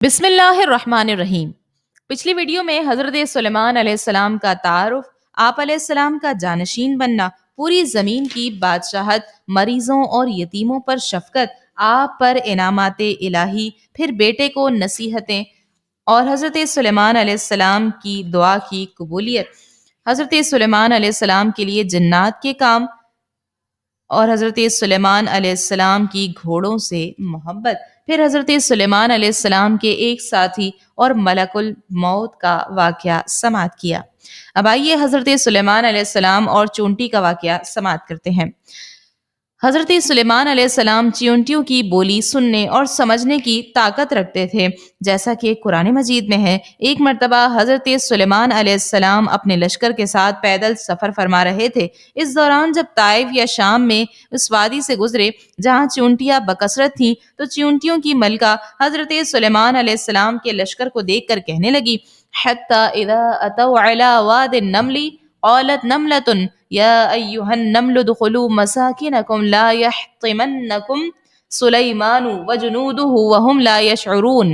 بسم اللہ الرحمن الرحیم۔ پچھلی ویڈیو میں حضرت سلیمان علیہ السلام کا تعارف، آپ علیہ السلام کا جانشین بننا، پوری زمین کی بادشاہت، مریضوں اور یتیموں پر شفقت، آپ پر انعامات الہی، پھر بیٹے کو نصیحتیں اور حضرت سلیمان علیہ السلام کی دعا کی قبولیت، حضرت سلیمان علیہ السلام کے لیے جنات کے کام اور حضرت سلیمان علیہ السلام کی گھوڑوں سے محبت، پھر حضرت سلیمان علیہ السلام کے ایک ساتھی اور ملک الموت کا واقعہ سماعت کیا۔ اب آئیے حضرت سلیمان علیہ السلام اور چونٹی کا واقعہ سماعت کرتے ہیں۔ حضرت سلیمان علیہ السلام چیونٹیوں کی بولی سننے اور سمجھنے کی طاقت رکھتے تھے، جیسا کہ قرآن مجید میں ہے۔ ایک مرتبہ حضرت سلیمان علیہ السلام اپنے لشکر کے ساتھ پیدل سفر فرما رہے تھے۔ اس دوران جب طائف یا شام میں اس وادی سے گزرے جہاں چیونٹیاں بکثرت تھیں، تو چیونٹیوں کی ملکہ حضرت سلیمان علیہ السلام کے لشکر کو دیکھ کر کہنے لگی، حتی اذا اتوا علی واد النمل قالت نملة يا أيها النمل ادخلوا مساكنكم لا يحطمنكم سليمان وجنوده وهم لا يشعرون۔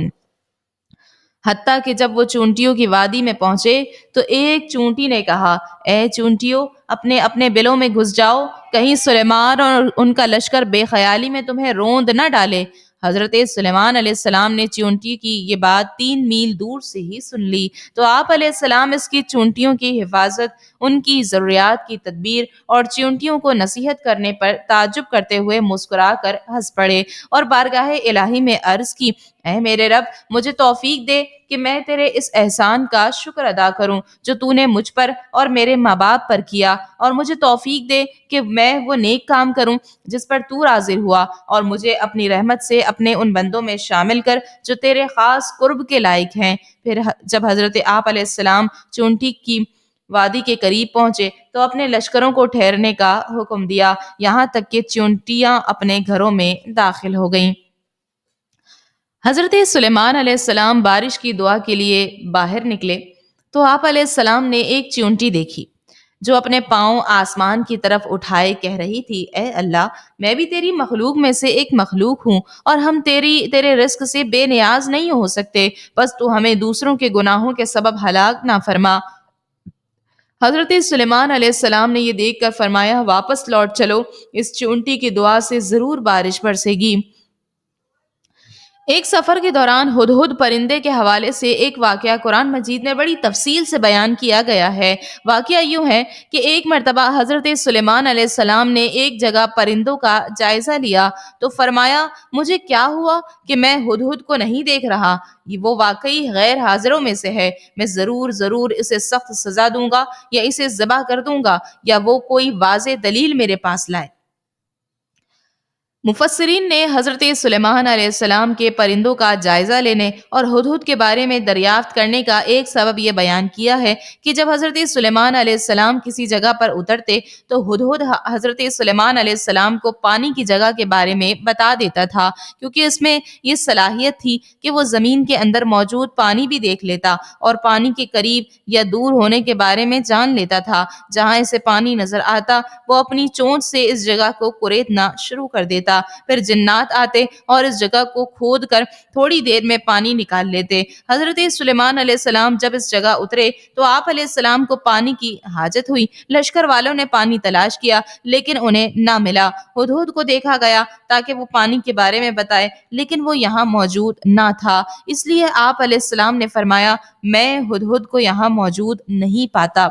حتیٰ کہ جب وہ چونٹیوں کی وادی میں پہنچے تو ایک چونٹی نے کہا، اے چونٹیوں، اپنے اپنے بلوں میں گھس جاؤ، کہیں سلیمان اور ان کا لشکر بے خیالی میں تمہیں روند نہ ڈالے۔ حضرت سلیمان علیہ السلام نے چونٹی کی یہ بات 3 میل دور سے ہی سن لی، تو آپ علیہ السلام اس کی چونٹیوں کی حفاظت، ان کی ضروریات کی تدبیر اور چونٹیوں کو نصیحت کرنے پر تعجب کرتے ہوئے مسکرا کر ہنس پڑے اور بارگاہ الہی میں عرض کی، اے میرے رب، مجھے توفیق دے کہ میں تیرے اس احسان کا شکر ادا کروں جو تو نے مجھ پر اور میرے ماں باپ پر کیا، اور مجھے توفیق دے کہ میں وہ نیک کام کروں جس پر تو راضی ہوا، اور مجھے اپنی رحمت سے اپنے ان بندوں میں شامل کر جو تیرے خاص قرب کے لائق ہیں۔ پھر جب حضرت آپ علیہ السلام چونٹی کی وادی کے قریب پہنچے تو اپنے لشکروں کو ٹھہرنے کا حکم دیا، یہاں تک کہ چونٹیاں اپنے گھروں میں داخل ہو گئیں۔ حضرت سلیمان علیہ السلام بارش کی دعا کے لیے باہر نکلے تو آپ علیہ السلام نے ایک چیونٹی دیکھی جو اپنے پاؤں آسمان کی طرف اٹھائے کہہ رہی تھی، اے اللہ، میں بھی تیری مخلوق میں سے ایک مخلوق ہوں اور ہم تیرے رزق سے بے نیاز نہیں ہو سکتے، بس تو ہمیں دوسروں کے گناہوں کے سبب ہلاک نہ فرما۔ حضرت سلیمان علیہ السلام نے یہ دیکھ کر فرمایا، واپس لوٹ چلو، اس چونٹی کی دعا سے ضرور بارش برسے گی۔ ایک سفر کے دوران ہدہد پرندے کے حوالے سے ایک واقعہ قرآن مجید میں بڑی تفصیل سے بیان کیا گیا ہے۔ واقعہ یوں ہے کہ ایک مرتبہ حضرت سلیمان علیہ السلام نے ایک جگہ پرندوں کا جائزہ لیا تو فرمایا، مجھے کیا ہوا کہ میں ہدہد کو نہیں دیکھ رہا؟ وہ واقعی غیر حاضروں میں سے ہے، میں ضرور اسے سخت سزا دوں گا یا اسے ذبح کر دوں گا یا وہ کوئی واضح دلیل میرے پاس لائے۔ مفسرین نے حضرت سلیمان علیہ السلام کے پرندوں کا جائزہ لینے اور ہدہد کے بارے میں دریافت کرنے کا ایک سبب یہ بیان کیا ہے کہ جب حضرت سلیمان علیہ السلام کسی جگہ پر اترتے تو ہدہد حضرت سلیمان علیہ السلام کو پانی کی جگہ کے بارے میں بتا دیتا تھا، کیونکہ اس میں یہ صلاحیت تھی کہ وہ زمین کے اندر موجود پانی بھی دیکھ لیتا اور پانی کے قریب یا دور ہونے کے بارے میں جان لیتا تھا۔ جہاں اسے پانی نظر آتا وہ اپنی چونچ سے اس جگہ کو کریدنا شروع کر دیتا، پھر جنات آتے اور اس جگہ کو کھود کر تھوڑی دیر میں پانی نکال لیتے۔ حضرت سلیمان علیہ السلام جب اس جگہ اترے تو آپ علیہ السلام کو پانی کی حاجت ہوئی۔ لشکر والوں نے پانی تلاش کیا لیکن انہیں نہ ملا۔ ہدہد کو دیکھا گیا تاکہ وہ پانی کے بارے میں بتائے، لیکن وہ یہاں موجود نہ تھا، اس لیے آپ علیہ السلام نے فرمایا، میں ہدہد کو یہاں موجود نہیں پاتا۔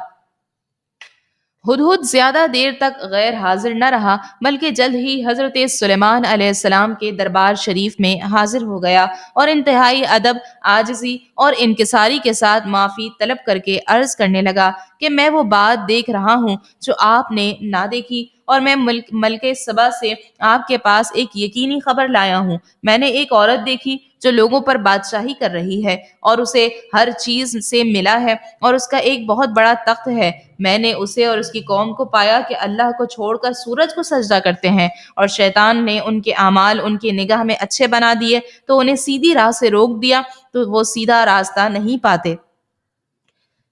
ہدہد زیادہ دیر تک غیر حاضر نہ رہا بلکہ جلد ہی حضرت سلیمان علیہ السلام کے دربار شریف میں حاضر ہو گیا اور انتہائی ادب، عاجزی اور انکساری کے ساتھ معافی طلب کر کے عرض کرنے لگا کہ میں وہ بات دیکھ رہا ہوں جو آپ نے نہ دیکھی، اور میں ملک سبا سے آپ کے پاس ایک یقینی خبر لایا ہوں۔ میں نے ایک عورت دیکھی جو لوگوں پر بادشاہی کر رہی ہے اور اسے ہر چیز سے ملا ہے اور اس کا ایک بہت بڑا تخت ہے۔ میں نے اسے اور اس کی قوم کو پایا کہ اللہ کو چھوڑ کر سورج کو سجدہ کرتے ہیں، اور شیطان نے ان کے اعمال ان کی نگاہ میں اچھے بنا دیے تو انہیں سیدھی راہ سے روک دیا تو وہ سیدھا راستہ نہیں پاتے۔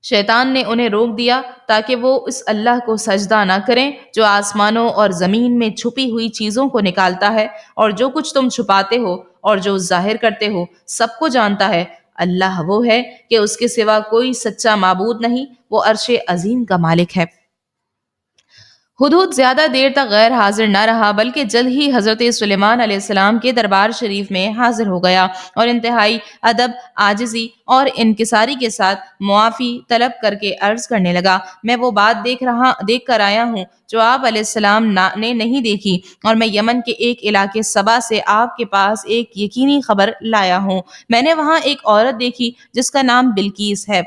شیطان نے انہیں روک دیا تاکہ وہ اس اللہ کو سجدہ نہ کریں جو آسمانوں اور زمین میں چھپی ہوئی چیزوں کو نکالتا ہے، اور جو کچھ تم چھپاتے ہو اور جو ظاہر کرتے ہو سب کو جانتا ہے۔ اللہ وہ ہے کہ اس کے سوا کوئی سچا معبود نہیں، وہ عرش عظیم کا مالک ہے۔ ہدہد زیادہ دیر تک غیر حاضر نہ رہا، بلکہ جلد ہی حضرت سلیمان علیہ السلام کے دربار شریف میں حاضر ہو گیا اور انتہائی ادب، عاجزی اور انکساری کے ساتھ معافی طلب کر کے عرض کرنے لگا: میں وہ بات دیکھ کر آیا ہوں جو آپ علیہ السلام نے نہیں دیکھی، اور میں یمن کے ایک علاقے سبا سے آپ کے پاس ایک یقینی خبر لایا ہوں۔ میں نے وہاں ایک عورت دیکھی جس کا نام بلقیس ہے۔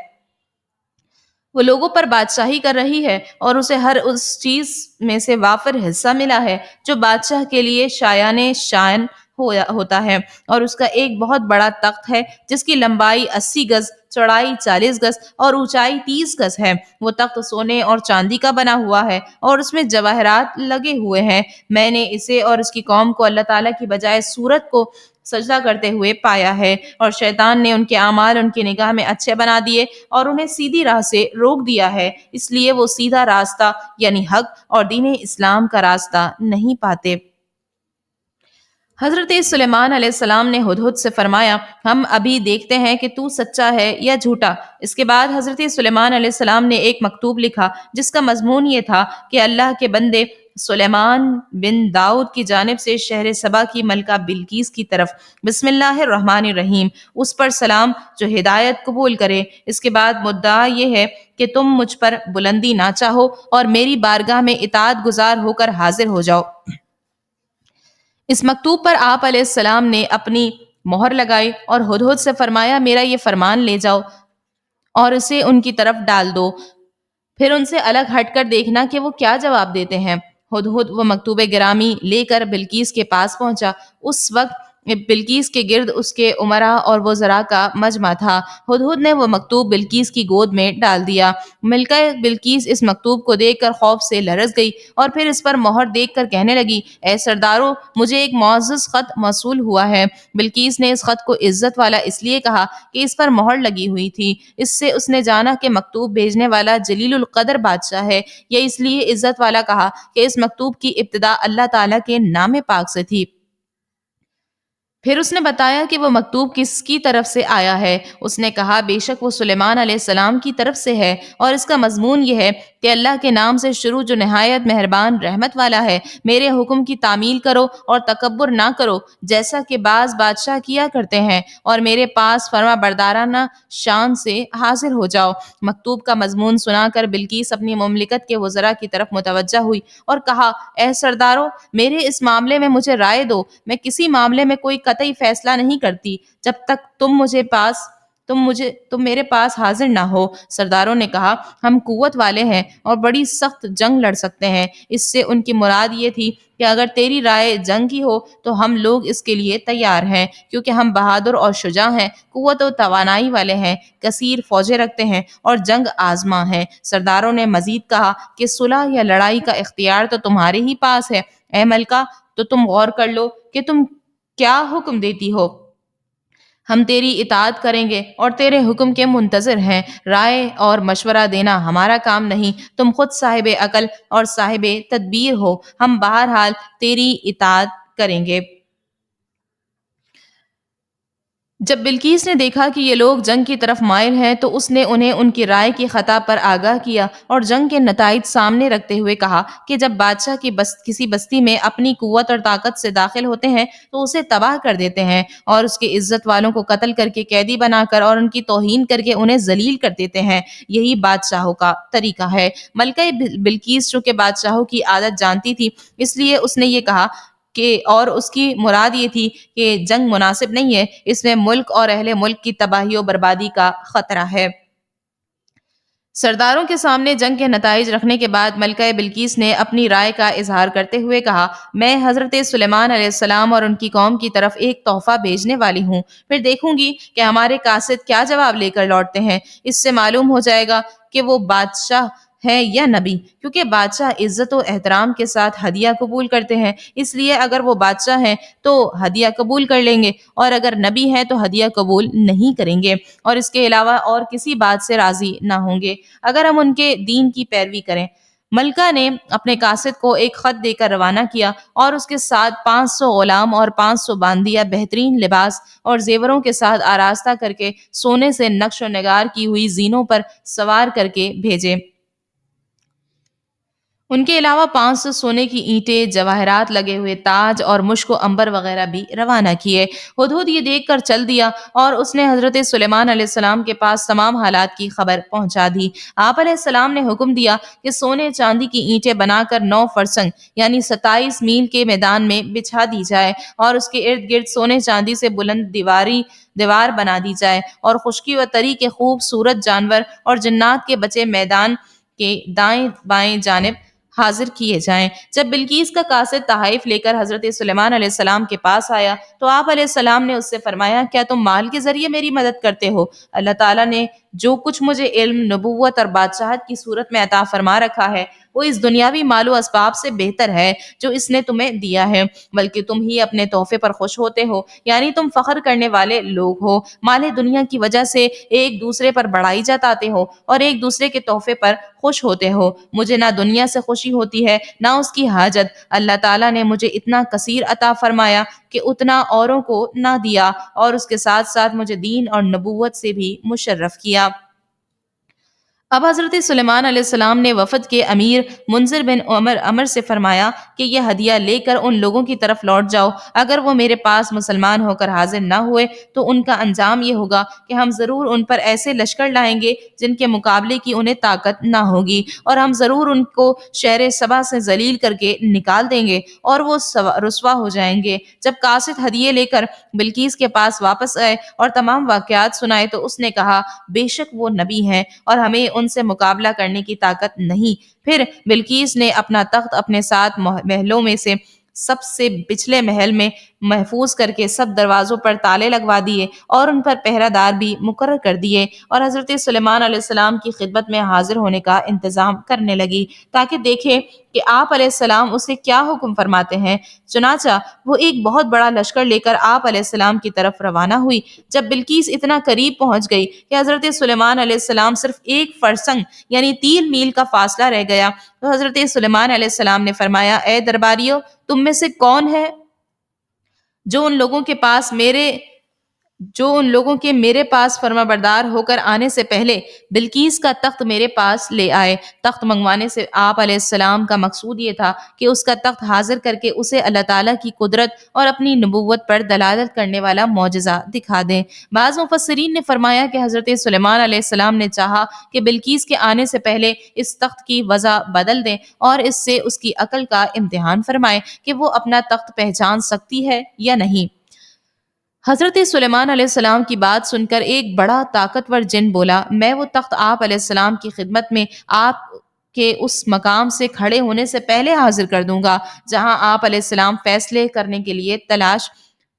وہ لوگوں پر بادشاہی کر رہی ہے اور اسے ہر اس چیز میں سے وافر حصہ ملا ہے جو بادشاہ کے لیے شایان شان ہوتا ہے، اور اس کا ایک بہت بڑا تخت ہے جس کی لمبائی 80 گز، چوڑائی 40 گز اور اونچائی 30 گز ہے۔ وہ تخت سونے اور چاندی کا بنا ہوا ہے اور اس میں جواہرات لگے ہوئے ہیں۔ میں نے اسے اور اس کی قوم کو اللہ تعالیٰ کی بجائے صورت کو سجدہ کرتے ہوئے پایا ہے، اور شیطان نے ان کے اعمال ان کی نگاہ میں اچھے بنا دیے اور انہیں سیدھی راہ سے روک دیا ہے، اس لیے وہ سیدھا راستہ یعنی حق اور دین اسلام کا راستہ نہیں پاتے۔ حضرت سلیمان علیہ السلام نے ہدہد سے فرمایا: ہم ابھی دیکھتے ہیں کہ تو سچا ہے یا جھوٹا۔ اس کے بعد حضرت سلیمان علیہ السلام نے ایک مکتوب لکھا جس کا مضمون یہ تھا کہ اللہ کے بندے سلیمان بن داؤد کی جانب سے شہر سبا کی ملکہ بلقیس کی طرف، بسم اللہ الرحمن الرحیم، اس پر سلام جو ہدایت قبول کرے۔ اس کے بعد مدعا یہ ہے کہ تم مجھ پر بلندی نہ چاہو اور میری بارگاہ میں اطاعت گزار ہو کر حاضر ہو جاؤ۔ اس مکتوب پر آپ علیہ السلام نے اپنی مہر لگائی اور ہدہد سے فرمایا: میرا یہ فرمان لے جاؤ اور اسے ان کی طرف ڈال دو، پھر ان سے الگ ہٹ کر دیکھنا کہ وہ کیا جواب دیتے ہیں۔ ہدہد وہ مکتوب گرامی لے کر بلقیس کے پاس پہنچا۔ اس وقت بلقیس کے گرد اس کے امراء اور وزراء کا مجمع تھا۔ ہدہد نے وہ مکتوب بلقیس کی گود میں ڈال دیا۔ ملکہ بلقیس اس مکتوب کو دیکھ کر خوف سے لرز گئی اور پھر اس پر مہر دیکھ کر کہنے لگی: اے سردارو، مجھے ایک معزز خط موصول ہوا ہے۔ بلقیس نے اس خط کو عزت والا اس لیے کہا کہ اس پر مہر لگی ہوئی تھی۔ اس سے اس نے جانا کہ مکتوب بھیجنے والا جلیل القدر بادشاہ ہے، یا اس لیے عزت والا کہا کہ اس مکتوب کی ابتدا اللہ تعالیٰ کے نام پاک سے تھی۔ پھر اس نے بتایا کہ وہ مکتوب کس کی طرف سے آیا ہے۔ اس نے کہا: بے شک وہ سلیمان علیہ السلام کی طرف سے ہے، اور اس کا مضمون یہ ہے کہ اللہ کے نام سے شروع جو نہایت مہربان رحمت والا ہے۔ میرے حکم کی تعمیل کرو اور تکبر نہ کرو جیسا کہ بعض بادشاہ کیا کرتے ہیں، اور میرے پاس فرما بردارانہ شان سے حاضر ہو جاؤ۔ مکتوب کا مضمون سنا کر بلقیس اپنی مملکت کے وزراء کی طرف متوجہ ہوئی اور کہا: اے سردارو، میرے اس معاملے میں مجھے رائے دو۔ میں کسی معاملے میں کوئی قطعی فیصلہ نہیں کرتی جب تک تم میرے پاس حاضر نہ ہو۔ سرداروں نے کہا: ہم قوت والے ہیں اور بڑی سخت جنگ لڑ سکتے ہیں۔ اس سے ان کی مراد یہ تھی کہ اگر تیری رائے جنگ کی ہو تو ہم لوگ اس کے لیے تیار ہیں، کیونکہ ہم بہادر اور شجاع ہیں، قوت و توانائی والے ہیں، کثیر فوجیں رکھتے ہیں اور جنگ آزما ہیں۔ سرداروں نے مزید کہا کہ صلح یا لڑائی کا اختیار تو تمہارے ہی پاس ہے۔ اے ملکہ، تو تم غور کر لو کہ تم کیا حکم دیتی ہو۔ ہم تیری اطاعت کریں گے اور تیرے حکم کے منتظر ہیں۔ رائے اور مشورہ دینا ہمارا کام نہیں، تم خود صاحب عقل اور صاحب تدبیر ہو، ہم بہرحال تیری اطاعت کریں گے۔ جب بلقیس نے دیکھا کہ یہ لوگ جنگ کی طرف مائل ہیں تو اس نے انہیں ان کی رائے کی خطا پر آگاہ کیا اور جنگ کے نتائج سامنے رکھتے ہوئے کہا کہ جب بادشاہ کسی بستی میں اپنی قوت اور طاقت سے داخل ہوتے ہیں تو اسے تباہ کر دیتے ہیں اور اس کے عزت والوں کو قتل کر کے قیدی بنا کر اور ان کی توہین کر کے انہیں ذلیل کر دیتے ہیں۔ یہی بادشاہوں کا طریقہ ہے۔ ملکہ بلقیس چونکہ بادشاہوں کی عادت جانتی تھی، اس لیے اس نے یہ کہا اور اس کی مراد یہ تھی کہ جنگ مناسب نہیں ہے، اس میں ملک اور اہل ملک کی تباہی و بربادی کا خطرہ ہے۔ سرداروں کے سامنے جنگ کے نتائج رکھنے کے بعد ملکہ بلقیس نے اپنی رائے کا اظہار کرتے ہوئے کہا: میں حضرت سلیمان علیہ السلام اور ان کی قوم کی طرف ایک تحفہ بھیجنے والی ہوں، پھر دیکھوں گی کہ ہمارے قاصد کیا جواب لے کر لوٹتے ہیں۔ اس سے معلوم ہو جائے گا کہ وہ بادشاہ ہے یا نبی، کیونکہ بادشاہ عزت و احترام کے ساتھ ہدیہ قبول کرتے ہیں، اس لیے اگر وہ بادشاہ ہیں تو ہدیہ قبول کر لیں گے، اور اگر نبی ہیں تو ہدیہ قبول نہیں کریں گے، اور اس کے علاوہ اور کسی بات سے راضی نہ ہوں گے اگر ہم ان کے دین کی پیروی کریں۔ ملکہ نے اپنے قاصد کو ایک خط دے کر روانہ کیا اور اس کے ساتھ 500 غلام اور 500 باندیا بہترین لباس اور زیوروں کے ساتھ آراستہ کر کے سونے سے نقش و نگار کی ہوئی زینوں پر سوار کر کے بھیجے۔ ان کے علاوہ 500 سونے کی اینٹیں، جواہرات لگے ہوئے تاج اور مشک و عنبر وغیرہ بھی روانہ کیے۔ ہدہد یہ دیکھ کر چل دیا اور اس نے حضرت سلیمان علیہ السلام کے پاس تمام حالات کی خبر پہنچا دی۔ آپ علیہ السلام نے حکم دیا کہ سونے چاندی کی اینٹیں بنا کر 9 فرسنگ یعنی 27 میل کے میدان میں بچھا دی جائے اور اس کے ارد گرد سونے چاندی سے بلند دیوار بنا دی جائے، اور خشکی و تری کے خوبصورت جانور اور جنات کے بچے میدان کے دائیں بائیں جانب حاضر کیے جائیں۔ جب بلقیس کا قاصد تحائف لے کر حضرت سلیمان علیہ السلام کے پاس آیا تو آپ علیہ السلام نے اس سے فرمایا، کیا تم مال کے ذریعے میری مدد کرتے ہو؟ اللہ تعالیٰ نے جو کچھ مجھے علم، نبوت اور بادشاہت کی صورت میں عطا فرما رکھا ہے وہ اس دنیاوی مال و اسباب سے بہتر ہے جو اس نے تمہیں دیا ہے، بلکہ تم ہی اپنے تحفے پر خوش ہوتے ہو، یعنی تم فخر کرنے والے لوگ ہو، مال دنیا کی وجہ سے ایک دوسرے پر بڑائی جتاتے ہو اور ایک دوسرے کے تحفے پر خوش ہوتے ہو۔ مجھے نہ دنیا سے خوشی ہوتی ہے نہ اس کی حاجت۔ اللہ تعالیٰ نے مجھے اتنا کثیر عطا فرمایا کہ اتنا اوروں کو نہ دیا، اور اس کے ساتھ ساتھ مجھے دین اور نبوت سے بھی مشرف کیا۔ اب حضرت سلیمان علیہ السلام نے وفد کے امیر منذر بن عمر سے فرمایا کہ یہ ہدیہ لے کر ان لوگوں کی طرف لوٹ جاؤ، اگر وہ میرے پاس مسلمان ہو کر حاضر نہ ہوئے تو ان کا انجام یہ ہوگا کہ ہم ضرور ان پر ایسے لشکر لائیں گے جن کے مقابلے کی انہیں طاقت نہ ہوگی، اور ہم ضرور ان کو شہر سبا سے ذلیل کر کے نکال دیں گے اور وہ رسوا ہو جائیں گے۔ جب قاصد ہدیے لے کر بلقیس کے پاس واپس آئے اور تمام واقعات سنائے تو اس نے کہا، بے شک وہ نبی ہیں اور ہمیں ان سے مقابلہ کرنے کی طاقت نہیں۔ پھر بلقیس نے اپنا تخت اپنے ساتھ محلوں میں سے سب سے پچھلے محل میں محفوظ کر کے سب دروازوں پر تالے لگوا دیے اور ان پر پہرہ دار بھی مقرر کر دیے، اور حضرت سلیمان علیہ السلام کی خدمت میں حاضر ہونے کا انتظام کرنے لگی تاکہ دیکھے کہ آپ علیہ السلام اسے کیا حکم فرماتے ہیں۔ چنانچہ وہ ایک بہت بڑا لشکر لے کر آپ علیہ السلام کی طرف روانہ ہوئی۔ جب بلقیس اتنا قریب پہنچ گئی کہ حضرت سلیمان علیہ السلام صرف 1 فرسنگ یعنی 3 میل کا فاصلہ رہ گیا تو حضرت سلیمان علیہ السلام نے فرمایا، اے درباریوں، تم میں سے کون ہے جو ان لوگوں کے میرے پاس فرما بردار ہو کر آنے سے پہلے بلقیس کا تخت میرے پاس لے آئے؟ تخت منگوانے سے آپ علیہ السلام کا مقصود یہ تھا کہ اس کا تخت حاضر کر کے اسے اللہ تعالیٰ کی قدرت اور اپنی نبوت پر دلالت کرنے والا معجزہ دکھا دیں۔ بعض مفسرین نے فرمایا کہ حضرت سلیمان علیہ السلام نے چاہا کہ بلقیس کے آنے سے پہلے اس تخت کی وضع بدل دیں اور اس سے اس کی عقل کا امتحان فرمائے کہ وہ اپنا تخت پہچان سکتی ہے یا نہیں۔ حضرت سلیمان علیہ السلام کی بات سن کر ایک بڑا طاقتور جن بولا، میں وہ تخت آپ علیہ السلام کی خدمت میں آپ کے اس مقام سے کھڑے ہونے سے پہلے حاضر کر دوں گا جہاں آپ علیہ السلام فیصلے کرنے کے لیے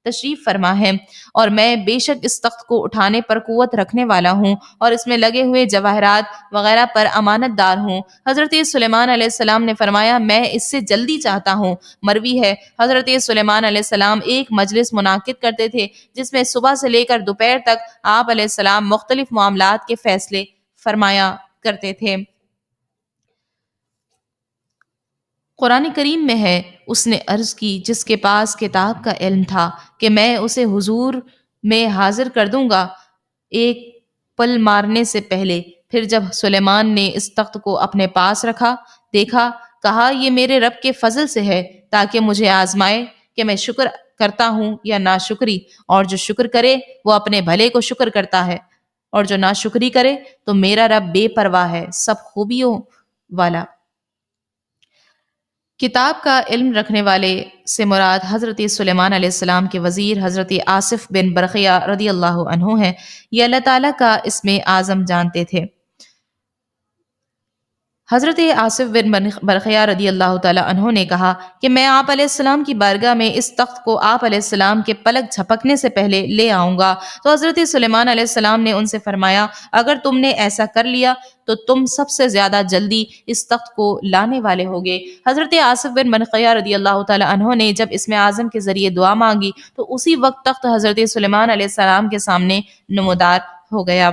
تشریف فرما ہے، اور میں بے شک اس تخت کو اٹھانے پر قوت رکھنے والا ہوں اور اس میں لگے ہوئے جواہرات وغیرہ پر امانت دار ہوں۔ حضرت سلیمان علیہ السلام نے فرمایا، میں اس سے جلدی چاہتا ہوں۔ مروی ہے، حضرت سلیمان علیہ السلام ایک مجلس منعقد کرتے تھے جس میں صبح سے لے کر دوپہر تک آپ علیہ السلام مختلف معاملات کے فیصلے فرمایا کرتے تھے۔ قرآن کریم میں ہے، اس نے عرض کی جس کے پاس کتاب کا علم تھا کہ میں اسے حضور میں حاضر کر دوں گا ایک پل مارنے سے پہلے۔ پھر جب سلیمان نے اس تخت کو اپنے پاس رکھا، دیکھا، کہا، یہ میرے رب کے فضل سے ہے تاکہ مجھے آزمائے کہ میں شکر کرتا ہوں یا ناشکری، اور جو شکر کرے وہ اپنے بھلے کو شکر کرتا ہے، اور جو ناشکری کرے تو میرا رب بے پرواہ ہے، سب خوبیوں والا۔ کتاب کا علم رکھنے والے سے مراد حضرت سلیمان علیہ السلام کے وزیر حضرت آصف بن برقیہ رضی اللہ عنہ ہیں۔ یہ اللہ تعالیٰ کا اسم اعظم جانتے تھے۔ حضرت آصف بن برقیہ رضی اللہ تعالیٰ عنہ نے کہا کہ میں آپ علیہ السلام کی بارگاہ میں اس تخت کو آپ علیہ السلام کے پلک جھپکنے سے پہلے لے آؤں گا۔ تو حضرت سلیمان علیہ السلام نے ان سے فرمایا، اگر تم نے ایسا کر لیا تو تم سب سے زیادہ جلدی اس تخت کو لانے والے ہوگے۔ حضرت آصف بن برقیہ رضی اللہ تعالیٰ عنہ نے جب اسم اعظم کے ذریعے دعا مانگی تو اسی وقت تخت حضرت سلیمان علیہ السلام کے سامنے نمودار ہو گیا۔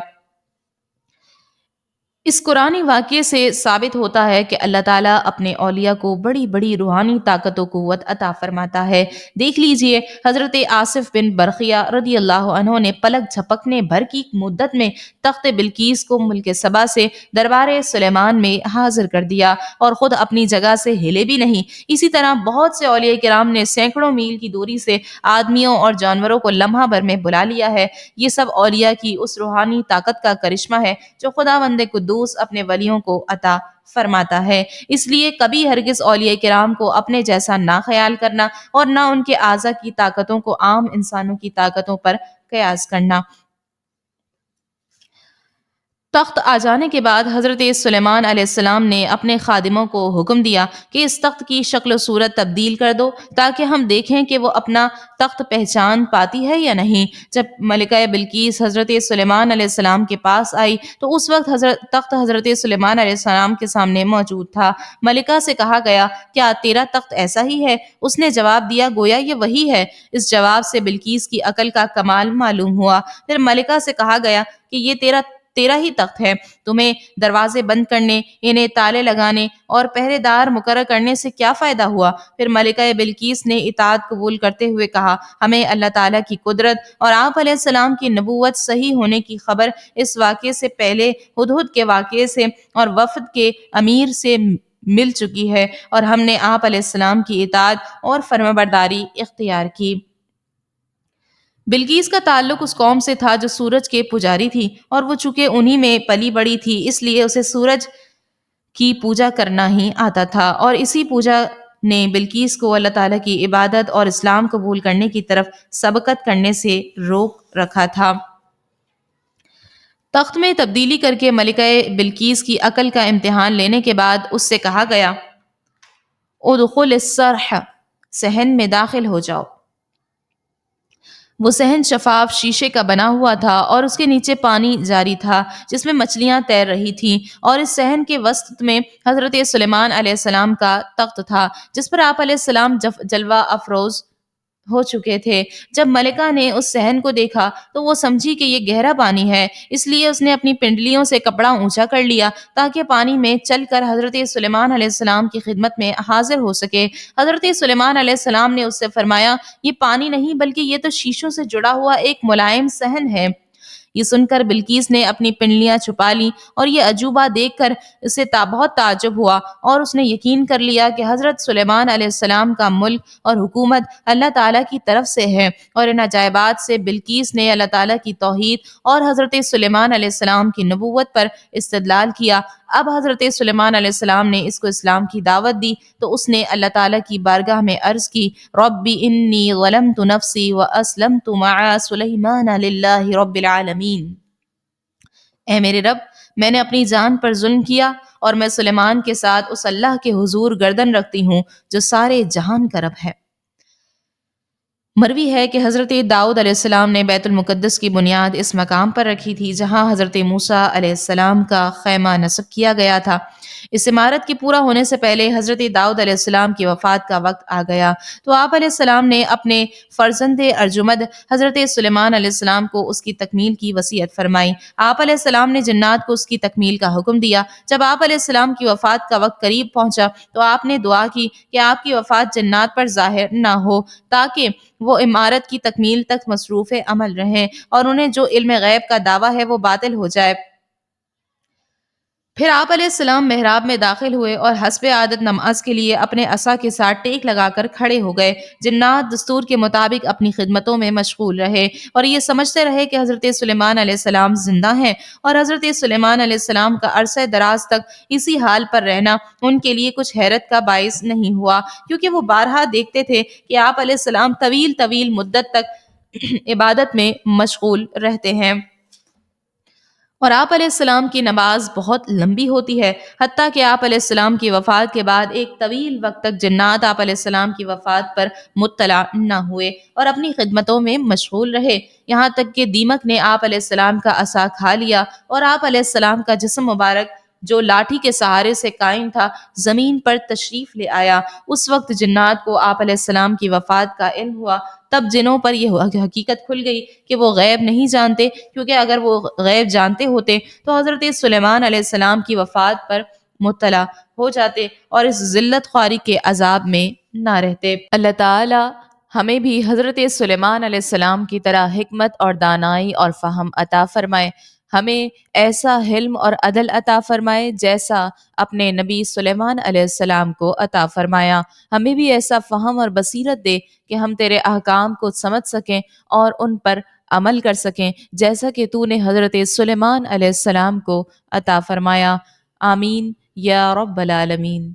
اس قرآنی واقعے سے ثابت ہوتا ہے کہ اللہ تعالیٰ اپنے اولیاء کو بڑی بڑی روحانی طاقت و قوت عطا فرماتا ہے۔ دیکھ لیجئے حضرت آصف بن برقیہ رضی اللہ عنہ نے پلک جھپکنے بھر کی مدت میں تخت بلقیس کو ملک سبا سے دربار سلیمان میں حاضر کر دیا اور خود اپنی جگہ سے ہلے بھی نہیں۔ اسی طرح بہت سے اولیاء کرام نے سینکڑوں میل کی دوری سے آدمیوں اور جانوروں کو لمحہ بھر میں بلا لیا ہے۔ یہ سب اولیاء کی اس روحانی طاقت کا کرشمہ ہے جو خداوند قدوس اپنے ولیوں کو عطا فرماتا ہے۔ اس لیے کبھی ہرگز اولیاء کرام کو اپنے جیسا نہ خیال کرنا اور نہ ان کے اعضاء کی طاقتوں کو عام انسانوں کی طاقتوں پر قیاس کرنا۔ تخت آ جانے کے بعد حضرت سلیمان علیہ السلام نے اپنے خادموں کو حکم دیا کہ اس تخت کی شکل و صورت تبدیل کر دو تاکہ ہم دیکھیں کہ وہ اپنا تخت پہچان پاتی ہے یا نہیں۔ جب ملکہ بلقیس حضرت سلیمان علیہ السلام کے پاس آئی تو اس وقت تخت حضرت سلیمان علیہ السلام کے سامنے موجود تھا۔ ملکہ سے کہا گیا، کیا تیرا تخت ایسا ہی ہے؟ اس نے جواب دیا، گویا یہ وہی ہے۔ اس جواب سے بلقیس کی عقل کا کمال معلوم ہوا۔ پھر ملکہ سے کہا گیا کہ یہ تیرا ہی تخت ہے، تمہیں دروازے بند کرنے، انہیں تالے لگانے اور پہرے دار مقرر کرنے سے کیا فائدہ ہوا؟ پھر ملکہ بلقیس نے اطاعت قبول کرتے ہوئے کہا، ہمیں اللہ تعالیٰ کی قدرت اور آپ علیہ السلام کی نبوت صحیح ہونے کی خبر اس واقعے سے پہلے ہدہد کے واقعے سے اور وفد کے امیر سے مل چکی ہے، اور ہم نے آپ علیہ السلام کی اطاعت اور فرمانبرداری اختیار کی۔ بلقیس کا تعلق اس قوم سے تھا جو سورج کے پجاری تھی، اور وہ چونکہ انہی میں پلی بڑی تھی اس لیے اسے سورج کی پوجا کرنا ہی آتا تھا، اور اسی پوجا نے بلقیس کو اللہ تعالیٰ کی عبادت اور اسلام قبول کرنے کی طرف سبقت کرنے سے روک رکھا تھا۔ تخت میں تبدیلی کر کے ملکہ بلقیس کی عقل کا امتحان لینے کے بعد اس سے کہا گیا، ادخل الصرح، صحن میں داخل ہو جاؤ۔ وہ صحن شفاف شیشے کا بنا ہوا تھا اور اس کے نیچے پانی جاری تھا جس میں مچھلیاں تیر رہی تھیں، اور اس صحن کے وسط میں حضرت سلیمان علیہ السلام کا تخت تھا جس پر آپ علیہ السلام جلوہ افروز ہو چکے تھے۔ جب ملکہ نے اس صحن کو دیکھا تو وہ سمجھی کہ یہ گہرا پانی ہے، اس لیے اس نے اپنی پنڈلیوں سے کپڑا اونچا کر لیا تاکہ پانی میں چل کر حضرت سلیمان علیہ السلام کی خدمت میں حاضر ہو سکے۔ حضرت سلیمان علیہ السلام نے اس سے فرمایا، یہ پانی نہیں بلکہ یہ تو شیشوں سے جڑا ہوا ایک ملائم صحن ہے۔ یہ سن کر بلقیس نے اپنی پنڈلیاں چھپا لی اور یہ عجوبہ دیکھ کر اسے بہت تعجب ہوا، اور اس نے یقین کر لیا کہ حضرت سلیمان علیہ السلام کا ملک اور حکومت اللہ تعالیٰ کی طرف سے ہے، اور ان عجائبات سے بلقیس نے اللہ تعالیٰ کی توحید اور حضرت سلیمان علیہ السلام کی نبوت پر استدلال کیا۔ اب حضرت سلیمان علیہ السلام نے اس کو اسلام کی دعوت دی تو اس نے اللہ تعالیٰ کی بارگاہ میں عرض کی، ربی انی ظلمت نفسی واسلمت مع سلیمان للہ رب العالمین۔ اے میرے رب، میں نے اپنی جان پر ظلم کیا اور میں سلیمان کے ساتھ اس اللہ کے حضور گردن رکھتی ہوں جو سارے جہان کا رب ہے۔ مروی ہے کہ حضرت داؤد علیہ السلام نے بیت المقدس کی بنیاد اس مقام پر رکھی تھی جہاں حضرت موسیٰ علیہ السلام کا خیمہ نصب کیا گیا تھا۔ اس عمارت کے پورا ہونے سے پہلے حضرت داؤد علیہ السلام کی وفات کا وقت آ گیا تو آپ علیہ السلام نے اپنے فرزند ارجمند حضرت سلیمان علیہ السلام کو اس کی تکمیل کی وصیت فرمائی۔ آپ علیہ السلام نے جنات کو اس کی تکمیل کا حکم دیا۔ جب آپ علیہ السلام کی وفات کا وقت قریب پہنچا تو آپ نے دعا کی کہ آپ کی وفات جنات پر ظاہر نہ ہو تاکہ وہ عمارت کی تکمیل تک مصروف عمل رہیں اور انہیں جو علم غیب کا دعویٰ ہے وہ باطل ہو جائے۔ پھر آپ علیہ السلام محراب میں داخل ہوئے اور حسب عادت نماز کے لیے اپنے عصا کے ساتھ ٹیک لگا کر کھڑے ہو گئے۔ جنات دستور کے مطابق اپنی خدمتوں میں مشغول رہے اور یہ سمجھتے رہے کہ حضرت سلیمان علیہ السلام زندہ ہیں، اور حضرت سلیمان علیہ السلام کا عرصہ دراز تک اسی حال پر رہنا ان کے لیے کچھ حیرت کا باعث نہیں ہوا، کیونکہ وہ بارہا دیکھتے تھے کہ آپ علیہ السلام طویل طویل مدت تک عبادت میں مشغول رہتے ہیں۔ اور آپ علیہ السلام کی نماز بہت لمبی ہوتی ہے، حتیٰ کہ آپ علیہ السلام کی وفات کے بعد ایک طویل وقت تک جنات آپ علیہ السلام کی وفات پر مطلع نہ ہوئے اور اپنی خدمتوں میں مشغول رہے، یہاں تک کہ دیمک نے آپ علیہ السلام کا عصا کھا لیا اور آپ علیہ السلام کا جسم مبارک جو لاٹھی کے سہارے سے قائم تھا زمین پر تشریف لے آیا۔ اس وقت جنات کو آپ علیہ السلام کی وفات کا علم ہوا، تب جنوں پر یہ حقیقت کھل گئی کہ وہ غیب نہیں جانتے، کیونکہ اگر وہ غیب جانتے ہوتے تو حضرت سلیمان علیہ السلام کی وفات پر مطلع ہو جاتے اور اس ذلت خواری کے عذاب میں نہ رہتے۔ اللہ تعالی ہمیں بھی حضرت سلیمان علیہ السلام کی طرح حکمت اور دانائی اور فہم عطا فرمائے، ہمیں ایسا حلم اور عدل عطا فرمائے جیسا اپنے نبی سلیمان علیہ السلام کو عطا فرمایا، ہمیں بھی ایسا فہم اور بصیرت دے کہ ہم تیرے احکام کو سمجھ سکیں اور ان پر عمل کر سکیں جیسا کہ تو نے حضرت سلیمان علیہ السلام کو عطا فرمایا۔ آمین یا رب العالمین۔